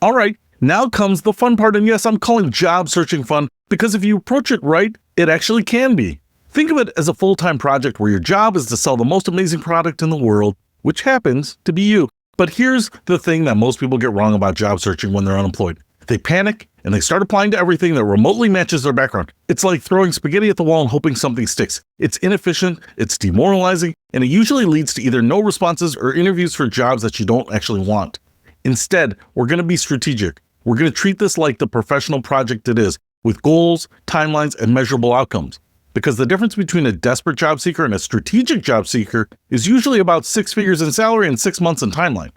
All right, now comes the fun part, and yes, I'm calling job searching fun because if you approach it right, it actually can be. Think of it as a full-time project where your job is to sell the most amazing product in the world, which happens to be you. But here's the thing that most people get wrong about job searching when they're unemployed. They panic and they start applying to everything that remotely matches their background. It's like throwing spaghetti at the wall and hoping something sticks. It's inefficient, it's demoralizing, and it usually leads to either no responses or interviews for jobs that you don't actually want. Instead, we're going to be strategic. We're going to treat this like the professional project it is, with goals, timelines, and measurable outcomes. Because the difference between a desperate job seeker and a strategic job seeker is usually about 6 figures in salary and 6 months in timeline.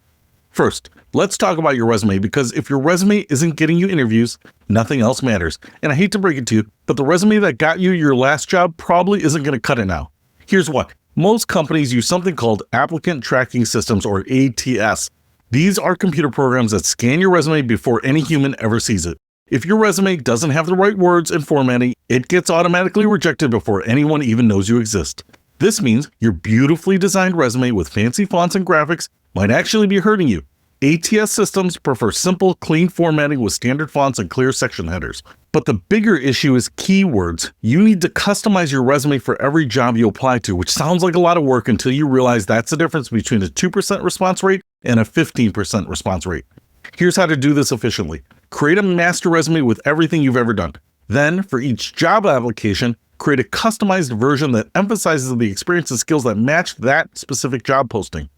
First, let's talk about your resume, because if your resume isn't getting you interviews, nothing else matters. And I hate to break it to you, but the resume that got you your last job probably isn't going to cut it now. Here's what. Most companies use something called applicant tracking systems, or ATS. These are computer programs that scan your resume before any human ever sees it. If your resume doesn't have the right words and formatting, it gets automatically rejected before anyone even knows you exist. This means your beautifully designed resume with fancy fonts and graphics might actually be hurting you. ATS systems prefer simple, clean formatting with standard fonts and clear section headers. But the bigger issue is keywords. You need to customize your resume for every job you apply to, which sounds like a lot of work until you realize that's the difference between a 2% response rate and a 15% response rate. Here's how to do this efficiently. Create a master resume with everything you've ever done. Then, for each job application, create a customized version that emphasizes the experience and skills that match that specific job posting.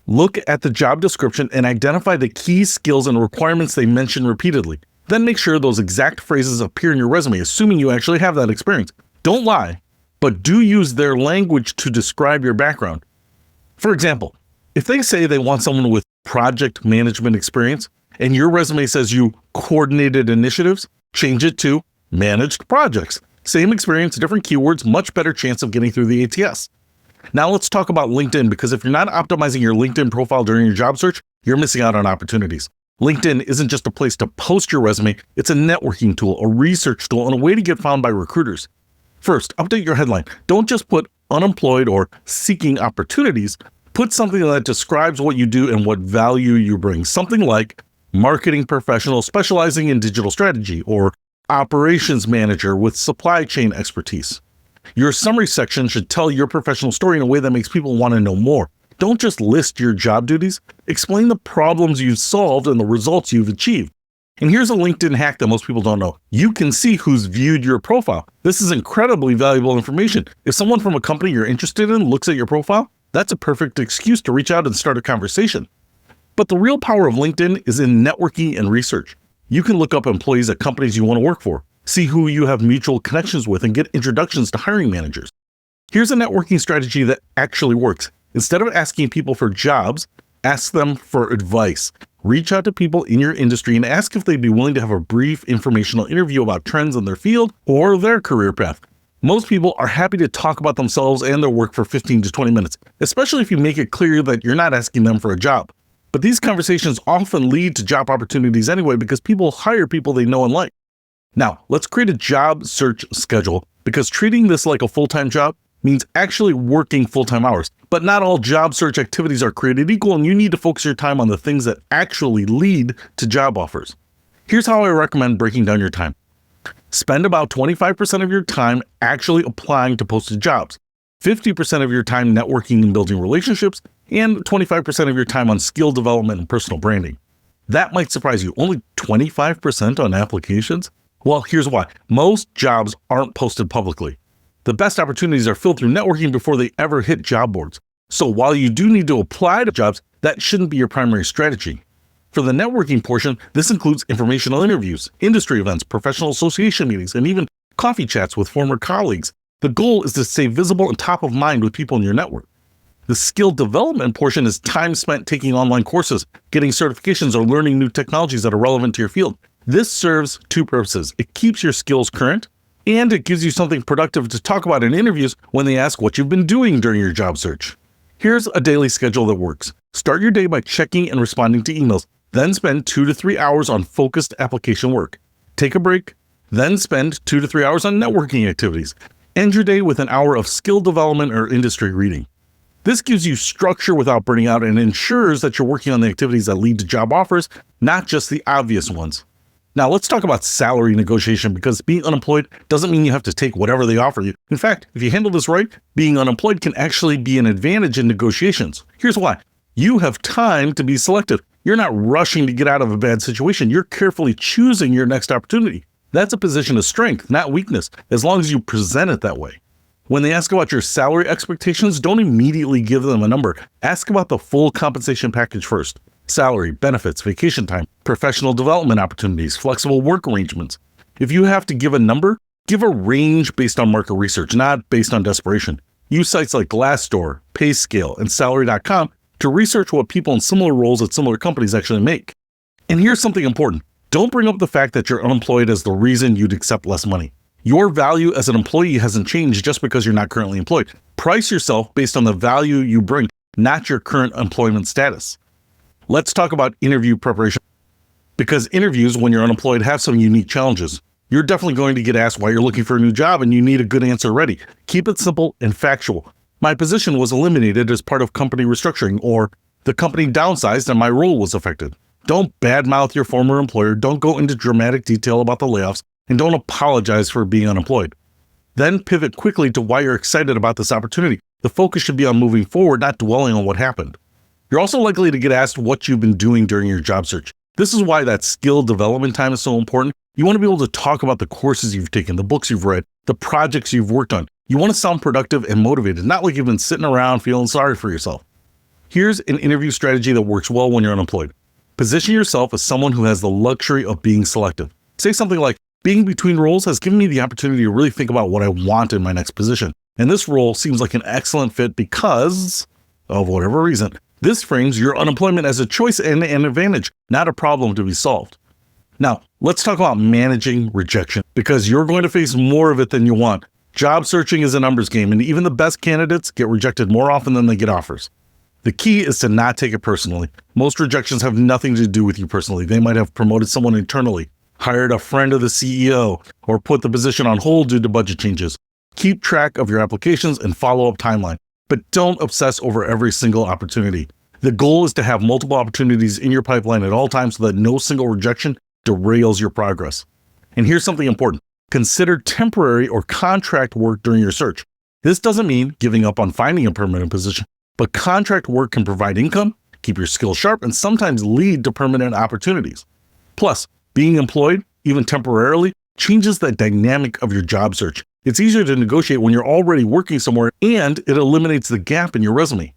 Look at the job description and identify the key skills and requirements they mention repeatedly. Then make sure those exact phrases appear in your resume, assuming you actually have that experience. Don't lie, but do use their language to describe your background. For example, if they say they want someone with project management experience, and your resume says you coordinated initiatives, change it to managed projects. Same experience, different keywords, much better chance of getting through the ATS. Now let's talk about LinkedIn, because if you're not optimizing your LinkedIn profile during your job search, you're missing out on opportunities. LinkedIn isn't just a place to post your resume, it's a networking tool, a research tool, and a way to get found by recruiters. First, update your headline. Don't just put unemployed or seeking opportunities. Put something that describes what you do and what value you bring. Something like marketing professional specializing in digital strategy, or operations manager with supply chain expertise. Your summary section should tell your professional story in a way that makes people want to know more. Don't just list your job duties. Explain the problems you've solved and the results you've achieved. And here's a LinkedIn hack that most people don't know. You can see who's viewed your profile. This is incredibly valuable information. If someone from a company you're interested in looks at your profile, that's a perfect excuse to reach out and start a conversation. But the real power of LinkedIn is in networking and research. You can look up employees at companies you want to work for, see who you have mutual connections with, and get introductions to hiring managers. Here's a networking strategy that actually works. Instead of asking people for jobs, ask them for advice. Reach out to people in your industry and ask if they'd be willing to have a brief informational interview about trends in their field or their career path. Most people are happy to talk about themselves and their work for 15 to 20 minutes, especially if you make it clear that you're not asking them for a job. But these conversations often lead to job opportunities anyway, because people hire people they know and like. Now, let's create a job search schedule, because treating this like a full-time job means actually working full-time hours. But not all job search activities are created equal, and you need to focus your time on the things that actually lead to job offers. Here's how I recommend breaking down your time. Spend about 25% of your time actually applying to posted jobs, 50% of your time networking and building relationships, and 25% of your time on skill development and personal branding. That might surprise you. Only 25% on applications? Well, here's why. Most jobs aren't posted publicly. The best opportunities are filled through networking before they ever hit job boards. So while you do need to apply to jobs, that shouldn't be your primary strategy. For the networking portion, this includes informational interviews, industry events, professional association meetings, and even coffee chats with former colleagues. The goal is to stay visible and top of mind with people in your network. The skill development portion is time spent taking online courses, getting certifications, or learning new technologies that are relevant to your field. This serves two purposes. It keeps your skills current, and it gives you something productive to talk about in interviews when they ask what you've been doing during your job search. Here's a daily schedule that works. Start your day by checking and responding to emails, then spend 2 to 3 hours on focused application work. Take a break, then spend 2 to 3 hours on networking activities. End your day with an hour of skill development or industry reading. This gives you structure without burning out and ensures that you're working on the activities that lead to job offers, not just the obvious ones. Now, let's talk about salary negotiation, because being unemployed doesn't mean you have to take whatever they offer you. In fact, if you handle this right, being unemployed can actually be an advantage in negotiations. Here's why. You have time to be selective. You're not rushing to get out of a bad situation. You're carefully choosing your next opportunity. That's a position of strength, not weakness, as long as you present it that way. When they ask about your salary expectations, don't immediately give them a number. Ask about the full compensation package first. Salary, benefits, vacation time, professional development opportunities, flexible work arrangements. If you have to give a number, give a range based on market research, not based on desperation. Use sites like Glassdoor, PayScale, and Salary.com to research what people in similar roles at similar companies actually make. And here's something important. Don't bring up the fact that you're unemployed as the reason you'd accept less money. Your value as an employee hasn't changed just because you're not currently employed. Price yourself based on the value you bring, not your current employment status. Let's talk about interview preparation, because interviews when you're unemployed have some unique challenges. You're definitely going to get asked why you're looking for a new job, and you need a good answer ready. Keep it simple and factual. My position was eliminated as part of company restructuring, or the company downsized and my role was affected. Don't badmouth your former employer, don't go into dramatic detail about the layoffs, and don't apologize for being unemployed. Then pivot quickly to why you're excited about this opportunity. The focus should be on moving forward, not dwelling on what happened. You're also likely to get asked what you've been doing during your job search. This is why that skill development time is so important. You want to be able to talk about the courses you've taken, the books you've read, the projects you've worked on. You want to sound productive and motivated, not like you've been sitting around feeling sorry for yourself. Here's an interview strategy that works well when you're unemployed. Position yourself as someone who has the luxury of being selective. Say something like, being between roles has given me the opportunity to really think about what I want in my next position. And this role seems like an excellent fit because of whatever reason. This frames your unemployment as a choice and an advantage, not a problem to be solved. Now, let's talk about managing rejection, because you're going to face more of it than you want. Job searching is a numbers game, and even the best candidates get rejected more often than they get offers. The key is to not take it personally. Most rejections have nothing to do with you personally. They might have promoted someone internally, hired a friend of the CEO, or put the position on hold due to budget changes. Keep track of your applications and follow-up timeline, but don't obsess over every single opportunity. The goal is to have multiple opportunities in your pipeline at all times so that no single rejection derails your progress. And here's something important. Consider temporary or contract work during your search. This doesn't mean giving up on finding a permanent position, but contract work can provide income, keep your skills sharp, and sometimes lead to permanent opportunities. Plus, being employed, even temporarily, changes the dynamic of your job search. It's easier to negotiate when you're already working somewhere, and it eliminates the gap in your resume.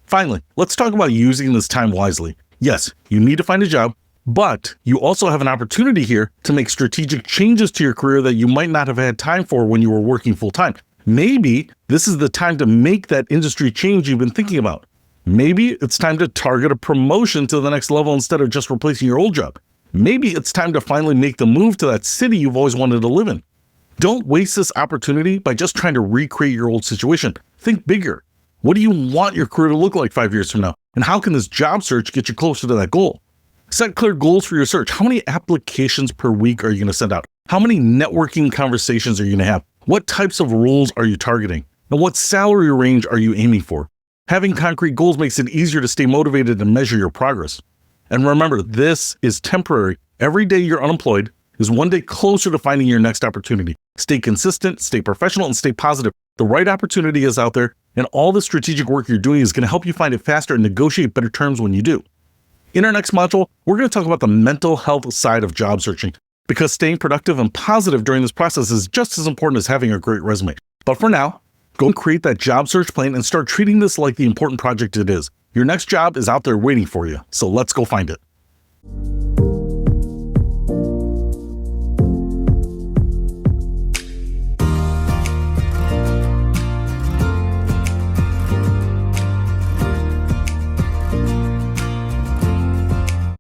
Finally, let's talk about using this time wisely. Yes, you need to find a job, but you also have an opportunity here to make strategic changes to your career that you might not have had time for when you were working full-time. Maybe this is the time to make that industry change you've been thinking about. Maybe it's time to target a promotion to the next level instead of just replacing your old job. Maybe it's time to finally make the move to that city you've always wanted to live in. Don't waste this opportunity by just trying to recreate your old situation. Think bigger. What do you want your career to look like 5 years from now? And how can this job search get you closer to that goal? Set clear goals for your search. How many applications per week are you going to send out? How many networking conversations are you going to have? What types of roles are you targeting? And what salary range are you aiming for? Having concrete goals makes it easier to stay motivated and measure your progress. And remember, this is temporary. Every day you're unemployed is one day closer to finding your next opportunity. Stay consistent, stay professional, and stay positive. The right opportunity is out there, and all the strategic work you're doing is going to help you find it faster and negotiate better terms when you do. In our next module, we're going to talk about the mental health side of job searching, because staying productive and positive during this process is just as important as having a great resume. But for now, go and create that job search plan and start treating this like the important project it is. Your next job is out there waiting for you, so let's go find it.